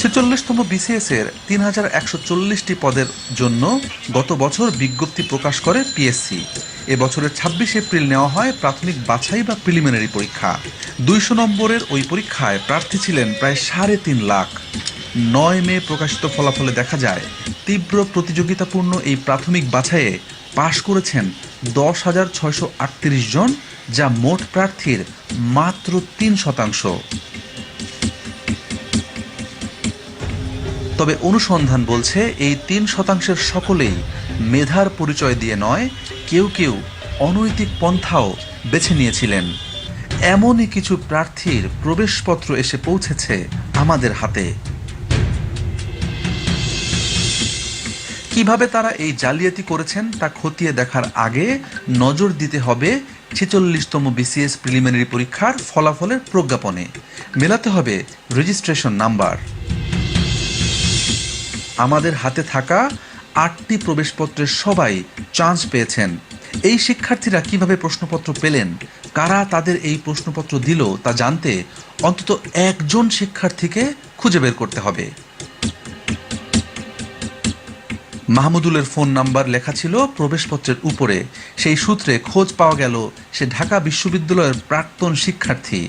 46তম BCS এর 3140টি পদের জন্য গত বছর বিজ্ঞপ্তি প্রকাশ করে পিএসসি। এবছরের 26 এপ্রিল নেওয়া হয় প্রাথমিক বাছাই বা প্রিলিমিনারি পরীক্ষা। 200 নম্বরের ওই পরীক্ষায় প্রার্থী ছিলেন প্রায় 3.5 লাখ। 9 মে প্রকাশিত ফলাফলে দেখা যায় তীব্র প্রতিযোগিতাপূর্ণ এই প্রাথমিক বাছাইয়ে পাশ করেছেন 10,638 জন, যা মোট প্রার্থীর মাত্র 3%। তবে অনুসন্ধান বলছে এই 3%-এর সকলেই মেধার পরিচয় দিয়ে নয়, কেউ কেউ অনৈতিক পন্থাও বেছে নিয়েছিলেন। এমনই কিছু প্রার্থীর প্রবেশপত্র এসে পৌঁছেছে আমাদের হাতে। কিভাবে তারা এই জালিয়াতি করেছেন তা খতিয়ে দেখার আগে নজর দিতে হবে 46তম বিসিএস প্রিলিমিনারি পরীক্ষার ফলাফলের প্রজ্ঞাপনে। মেলাতে হবে রেজিস্ট্রেশন নাম্বার। আমাদের হাতে থাকা 8টি প্রবেশপত্রের সবাই চান্স পেয়েছেন। এই শিক্ষার্থীরা কিভাবে প্রশ্নপত্র পেলেন, কারা তাদের এই প্রশ্নপত্র দিল তা জানতে অন্তত একজন শিক্ষার্থীকে খুঁজে বের করতে হবে। মাহমুদুলের ফোন নাম্বার লেখা ছিল প্রবেশপত্রের উপরে। সেই সূত্রে খোঁজ পাওয়া গেল সে ঢাকা বিশ্ববিদ্যালয়ের প্রাক্তন শিক্ষার্থী।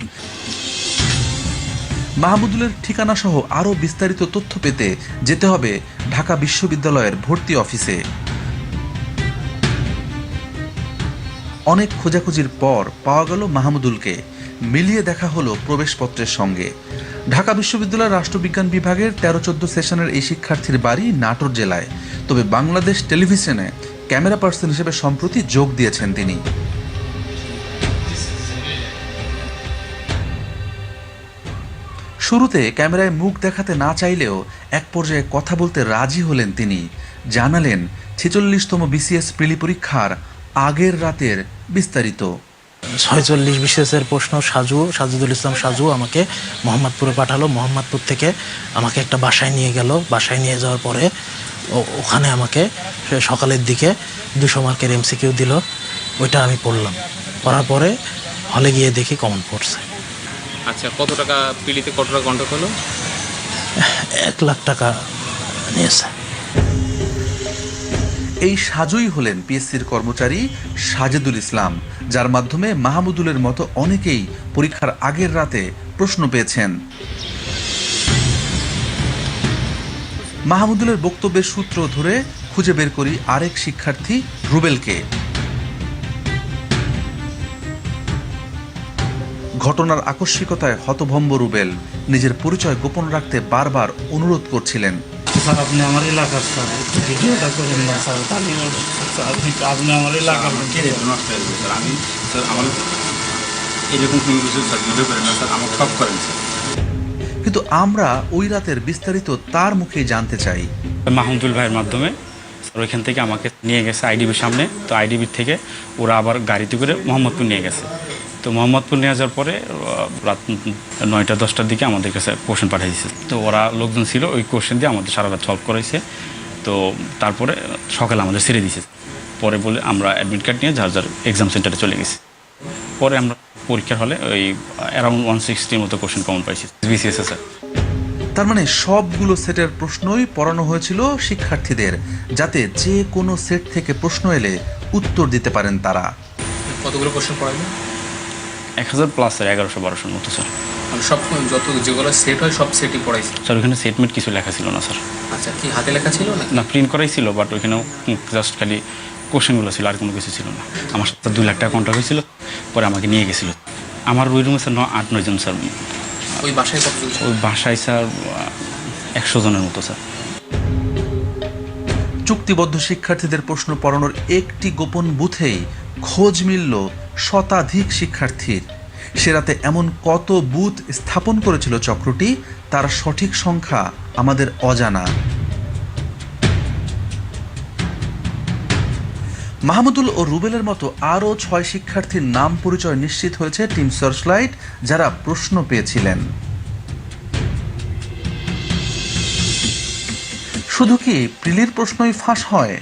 মাহমুদুলের ঠিকানা সহ আরও বিস্তারিত তথ্য পেতে যেতে হবে ঢাকা বিশ্ববিদ্যালয়ের ভর্তি অফিসে। অনেক খোঁজাখুঁজির পর পাওয়া গেল মাহমুদুলকে। মিলিয়ে দেখা হলো প্রবেশপত্রের সঙ্গে। ঢাকা বিশ্ববিদ্যালয়ের রাষ্ট্রবিজ্ঞান বিভাগের 13-14 সেশনের এই শিক্ষার্থীর বাড়ি নাটোর জেলায়। তবে বাংলাদেশ টেলিভিশনে ক্যামেরা পার্সন হিসেবে সম্প্রতি যোগ দিয়েছেন তিনি। শুরুতে ক্যামেরায় মুখ দেখাতে না চাইলেও এক পর্যায়ে কথা বলতে রাজি হলেন তিনি। জানালেন 46তম বিসিএস প্রিলি পরীক্ষার আগের রাতের বিস্তারিত। 46 বিসিএসের প্রশ্ন সাজুদুল ইসলাম সাজু আমাকে মোহাম্মদপুরে পাঠালো। মোহাম্মদপুর থেকে আমাকে একটা বাসায় নিয়ে গেল। বাসায় নিয়ে যাওয়ার পরে ওখানে আমাকে সকালের দিকে 200 মার্কের এমসিকিউ দিল। ওইটা আমি পড়লাম। পড়ার পরে হলে গিয়ে দেখি কমন পড়ছে। আচ্ছা, কত টাকা পিলিতে কত টাকা কন্ট্যাক্ট হলো? 1 লাখ টাকা নিয়েছে। এই সাজুই হলেন পিএসসির কর্মচারী সাজেদুল ইসলাম, যার মাধ্যমে মাহমুদুলের মতো অনেকেই পরীক্ষার আগের রাতে প্রশ্ন পেয়েছেন। মাহমুদুলের বক্তব্যের সূত্র ধরে খুঁজে বের করি আরেক শিক্ষার্থী রুবেলকে। ঘটনার আকস্মিকতায় হতভম্ব রুবেল নিজের পরিচয় গোপন রাখতে বারবার অনুরোধ করছিলেন। স্যার, আপনি আমার এলাকার স্যার, ভিডিওটা করেন না স্যার, আপনি আমার এলাকার স্যার, আমি স্যার আমার এরকম কোনো কিছু স্যার ভিডিও করেন না স্যার, আমার সব করেন স্যার। কিন্তু আমরা ওই রাতের বিস্তারিত তার মুখেই জানতে চাই। মাহমুদুল ভাইয়ের মাধ্যমে ওইখান থেকে আমাকে নিয়ে গেছে আইডিবির সামনে। তো আইডিবির থেকে ওরা আবার গাড়িতে করে মোহাম্মদপুর নিয়ে গেছে। তো মোহাম্মদপুর নিয়ে যাওয়ার পরে রাত 9টা-10টার দিকে আমাদের কাছে কোশ্চেন পাঠিয়েছে। তো ওরা লোকজন ছিল, ওই কোশ্চেন দিয়ে আমাদের সারা রাত সলভ করাইছে। তো তারপরে সকালে আমাদের ছেড়ে দিয়েছে। পরে বলে আমরা অ্যাডমিট কার্ড নিয়ে যার যার এক্সাম সেন্টারে চলে গেছি। পরে আমরা পরীক্ষার হলে ওই অ্যারাউন্ড 160-র মতো কোশ্চেন কমন পাইছি বিসিএস স্যার। তার মানে সবগুলো সেটের প্রশ্নই পড়ানো হয়েছিল শিক্ষার্থীদের, যাতে যে কোনো সেট থেকে প্রশ্ন এলে উত্তর দিতে পারেন তারা। কতগুলো কোশ্চেন পড়াইলো? 1000 প্লাস স্যার, 1100-1200 মতো স্যার। সব যত যেগুলো সেট হয় সব সেটই পড়াইছে স্যার ওইখানে সেটমেন্ট কিছু লেখা ছিল না স্যার। আচ্ছা, কি হাতে লেখা ছিল না? না, প্রিন্ট করাই ছিল, বাট ওইখানেও জাস্ট খালি কোশ্চেনগুলো ছিল, আর কোনো কিছু ছিল না। আমার সাথে 2 লাখ টাকা কন্ট্রাক্ট হয়েছিল, পরে আমাকে নিয়ে গেছিলো। আমার ওই রুমে স্যার 8-9 জন স্যার। ওই বাসায় কতজন? ওই বাসায় স্যার 100 জনের মতো স্যার। চুক্তিবদ্ধ শিক্ষার্থীদের প্রশ্ন পড়ানোর একটি গোপন বুথেই খোঁজ মিলল শতাধিক শিক্ষার্থীর। সে রাতে এমন কত বুথ স্থাপন করেছিল চক্রটি, তার সঠিক সংখ্যা আমাদের অজানা। মাহমুদুল ও রুবেলের মতো আরও 6 শিক্ষার্থীর নাম পরিচয় নিশ্চিত হয়েছে টিম সার্চলাইট, যারা প্রশ্ন পেয়েছিলেন। শুধু কি প্রিলির প্রশ্নই ফাঁস হয়?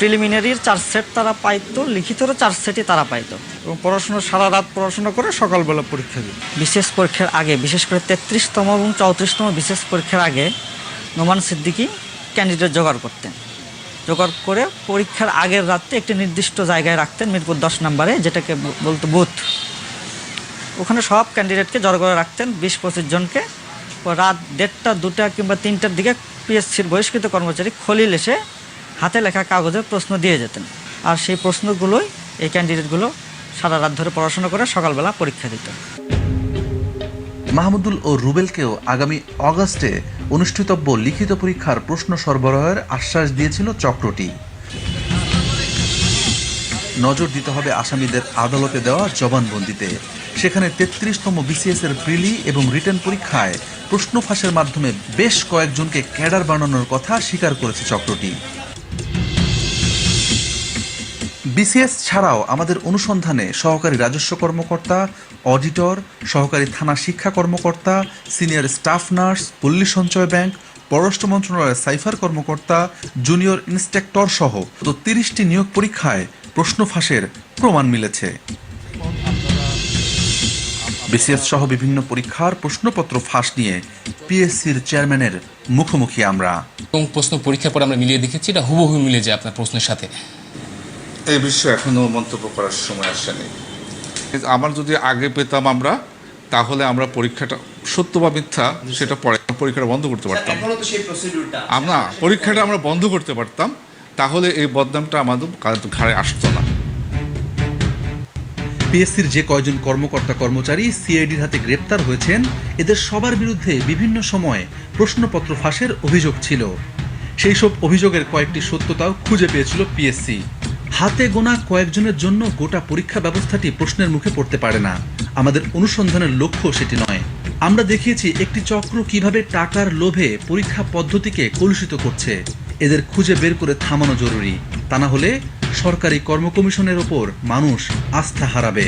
প্রিলিমিনারির 4 সেট তারা পাইতো, লিখিতরও 4 সেটই তারা পাইতো। এবং পড়াশোনা সারা রাত পড়াশোনা করে সকালবেলা পরীক্ষা দিই। বিশেষ পরীক্ষার আগে, বিশেষ করে 33তম এবং 34তম বিশেষ পরীক্ষার আগে নোমান সিদ্দিকী ক্যান্ডিডেট জোগাড় করতেন। জোগাড় করে পরীক্ষার আগের রাতে একটি নির্দিষ্ট জায়গায় রাখতেন, মিরপুর 10 নম্বরে, যেটাকে বলতো বুথ। ওখানে সব ক্যান্ডিডেটকে জড়ো করে রাখতেন, 20-25 জনকে। রাত 1:30, 2টা কিংবা 3টার দিকে পিএসসির বহিষ্কৃত কর্মচারী খলিল এসে হাতে লেখা কাগজে প্রশ্ন দিয়ে যেতেন। আর সেই প্রশ্নগুলোই এই ক্যান্ডিডেটগুলো সারা রাত ধরে পড়াশোনা করে সকালবেলা পরীক্ষা দিত। মাহমুদুল ও রুবেলকেও আগামী অগাস্টে অনুষ্ঠিতব্য লিখিত পরীক্ষার প্রশ্ন সরবরাহের আশ্বাস দিয়েছিল চক্রটি। নজর দিতে হবে আসামিদের আদালতে দেওয়া জবানবন্দিতে। সেখানে 33তম বিসিএস এর প্রিলি এবং রিটেন পরীক্ষায় প্রশ্ন ফাঁসের মাধ্যমে বেশ কয়েকজনকে ক্যাডার বানানোর কথা স্বীকার করেছে চক্রটি। বিসিএস ছাড়াও আমাদের অনুসন্ধানে সহকারী রাজস্ব কর্মকর্তা, অডিটর, সহকারী থানা শিক্ষা কর্মকর্তা, সিনিয়র স্টাফ নার্স, পল্লী সঞ্চয় ব্যাংক, পররাষ্ট্র মন্ত্রণালয়ের সাইফার কর্মকর্তা, জুনিয়র ইন্সপেক্টর সহ 30টি নিয়োগ পরীক্ষায় প্রশ্ন ফাঁসের প্রমাণ মিলেছে। বিসিএস সহ বিভিন্ন পরীক্ষার প্রশ্নপত্র ফাঁস নিয়ে পিএসসির চেয়ারম্যানের মুখোমুখি আমরা। এবং প্রশ্ন পরীক্ষার পর আমরা মিলিয়ে দেখেছি, এটা হুবহু মিলে যায় আপনার প্রশ্নের সাথে। এই বিষয়ে এখনো মন্তব্য করার সময় আসেনি। আমার যদি আগে পেতাম আমরা, তাহলে আমরা পরীক্ষাটা সত্য বা মিথ্যা সেটা পরে পরীক্ষাটা বন্ধ করতে পারতাম। আমরা পরীক্ষাটা আমরা বন্ধ করতে পারতাম, তাহলে এই বদনামটা আমাদের ঘাড়ে আসতো না। পিএসসির যে কয়জন কর্মকর্তা কর্মচারী সিআইডির হাতে গ্রেপ্তার হয়েছেন, এদের সবার বিরুদ্ধে বিভিন্ন সময়ে প্রশ্নপত্র ফাঁসের অভিযোগ ছিল। সেই সব অভিযোগের কয়েকটি সত্যতাও খুঁজে পেয়েছিল পিএসসি। হাতে গোনা কয়েকজনের জন্য গোটা পরীক্ষা ব্যবস্থাটি প্রশ্নের মুখে পড়তে পারে না। আমাদের অনুসন্ধানের লক্ষ্য সেটি নয়। আমরা দেখিয়েছি একটি চক্র কিভাবে টাকার লোভে পরীক্ষা পদ্ধতিকে কলুষিত করছে। এদের খুঁজে বের করে থামানো জরুরি। তা না হলে সরকারি কর্ম কমিশনের ওপর মানুষ আস্থা হারাবে।